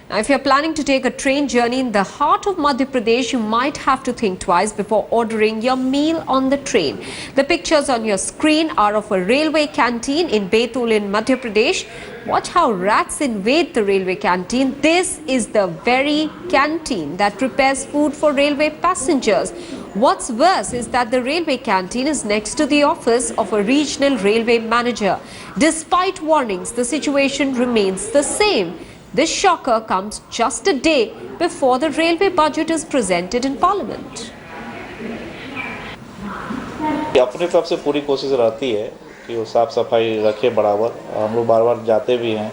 Now, if you're planning to take a train journey in the heart of Madhya Pradesh, you might have to think twice before ordering your meal on the train. The pictures on your screen are of a railway canteen in Betul in Madhya Pradesh. Watch how rats invade the railway canteen. This is the very canteen that prepares food for railway passengers. What's worse is that the railway canteen is next to the office of a regional railway manager. Despite warnings, the situation remains the same. This shocker comes just a day before the railway budget is presented in Parliament. अपनी तरफ से पूरी कोशिश रहती है कि वो साफ सफाई रखे बराबर। हम लोग बार बार जाते भी हैं,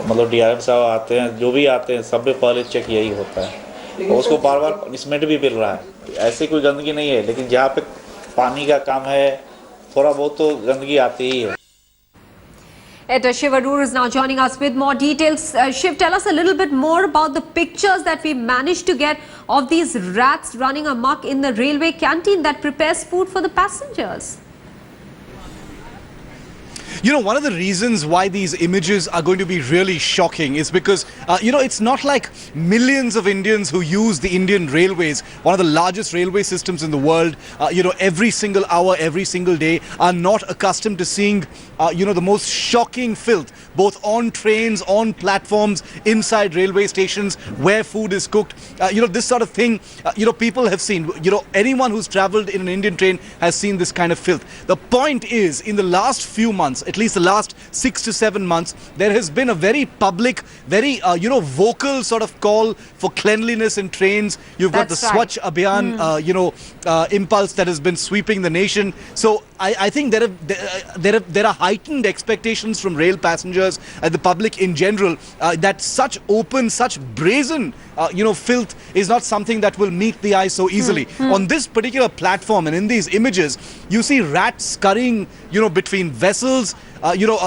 मतलब डीआरएम साहब आते हैं, जो भी आते हैं सब में पहले चेक यही होता है और उसको बार बार पनिशमेंट भी मिल रहा है। ऐसी कोई गंदगी नहीं है, लेकिन जहाँ पे पानी का काम है थोड़ा बहुत तो गंदगी आती ही है। Editor Shiv Arur is now joining us with more details. Shiv, tell us a little bit more about the pictures that we managed to get of these rats running amok in the railway canteen that prepares food for the passengers. You know, one of the reasons why these images are going to be really shocking is because, you know, it's not like millions of Indians who use the Indian Railways, one of the largest railway systems in the world, you know, every single hour, every single day, are not accustomed to seeing, you know, the most shocking filth, both on trains, on platforms, inside railway stations, where food is cooked. You know, this sort of thing, you know, people have seen. You know, anyone who's traveled in an Indian train has seen this kind of filth. The point is, in the last few months, at least the last 6 to 7 months, there has been a very public, very, you know, vocal sort of call for cleanliness in trains. You've got the Swachh Abhiyan, you know, impulse that has been sweeping the nation. So I think there are heightened expectations from rail passengers and the public in general that such open, such brazen, you know, filth is not something that will meet the eye so easily. On this particular platform and in these images, you see rats scurrying, you know, between vessels, you know,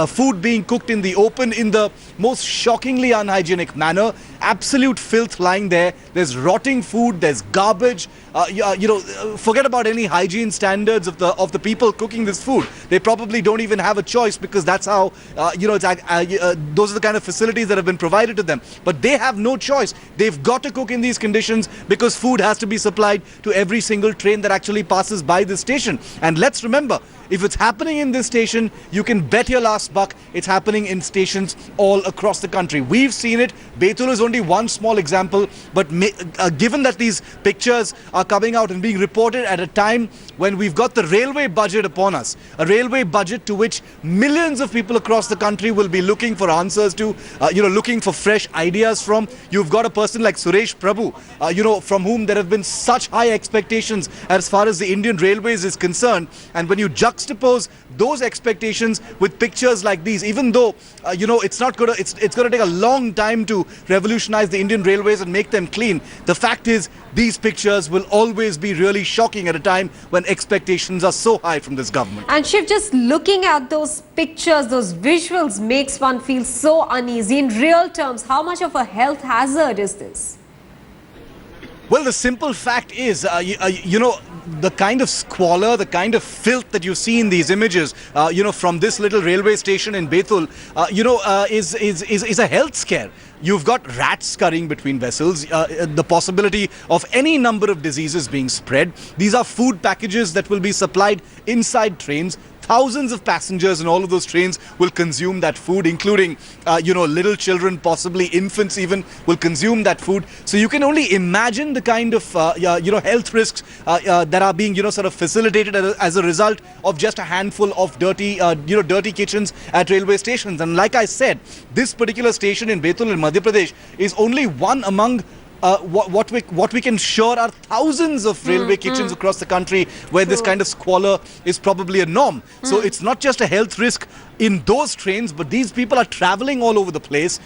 food being cooked in the open in the most shockingly unhygienic manner. Absolute filth lying there. There's rotting food. There's garbage. You know, forget about any hygiene standards of the people cooking this food. They probably don't even have a choice because that's how, you know, those are the kind of facilities that have been provided to them. But they have no choice. They've got to cook in these conditions because food has to be supplied to every single train that actually passes by this station. And let's remember, if it's happening in this station, you can bet your last buck it's happening in stations all across the country. We've seen it. Betul is only one small example, but given that these pictures are coming out and being reported at a time when we've got the railway budget upon us, a railway budget to which millions of people across the country will be looking for answers to, you know, looking for fresh ideas from. You've got a person like Suresh Prabhu, you know, from whom there have been such high expectations as far as the Indian Railways is concerned. And when you juxtapose those expectations with pictures like these, even though, you know, it's going to take a long time to revolutionize the Indian Railways and make them clean, the fact is these pictures will always be really shocking at a time when expectations are so high from this government. And Shiv, just looking at those pictures, those visuals makes one feel so uneasy. In real terms, how much of a health hazard is this? Well, the simple fact is, you know, the kind of squalor, the kind of filth that you see in these images, you know, from this little railway station in Betul, you know, is a health scare. You've got rats scurrying between vessels, the possibility of any number of diseases being spread. These are food packages that will be supplied inside trains. Thousands of passengers in all of those trains will consume that food, including, you know, little children, possibly infants even, will consume that food. So you can only imagine the kind of, you know, health risks that are being, you know, sort of facilitated as a result of just a handful of dirty, you know, dirty kitchens at railway stations. And like I said, this particular station in Betul in Madhya Pradesh is only one among what we can sure are thousands of railway kitchens across the country where this kind of squalor is probably a norm. So it's not just a health risk in those trains, but these people are traveling all over the place.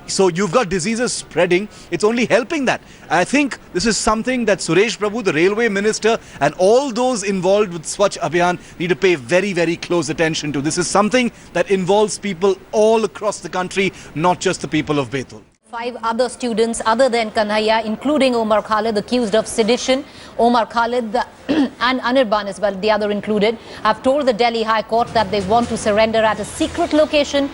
So you've got diseases spreading. It's only helping that. I think this is something that Suresh Prabhu, the railway minister, and all those involved with Swachh Abhiyan need to pay very, very close attention to. This is something that involves people all across the country, not just the people of Betul. 5 other students other than Kanhaiya, including Omar Khalid, accused of sedition. Omar Khalid and Anirban as well, the other included, have told the Delhi High Court that they want to surrender at a secret location.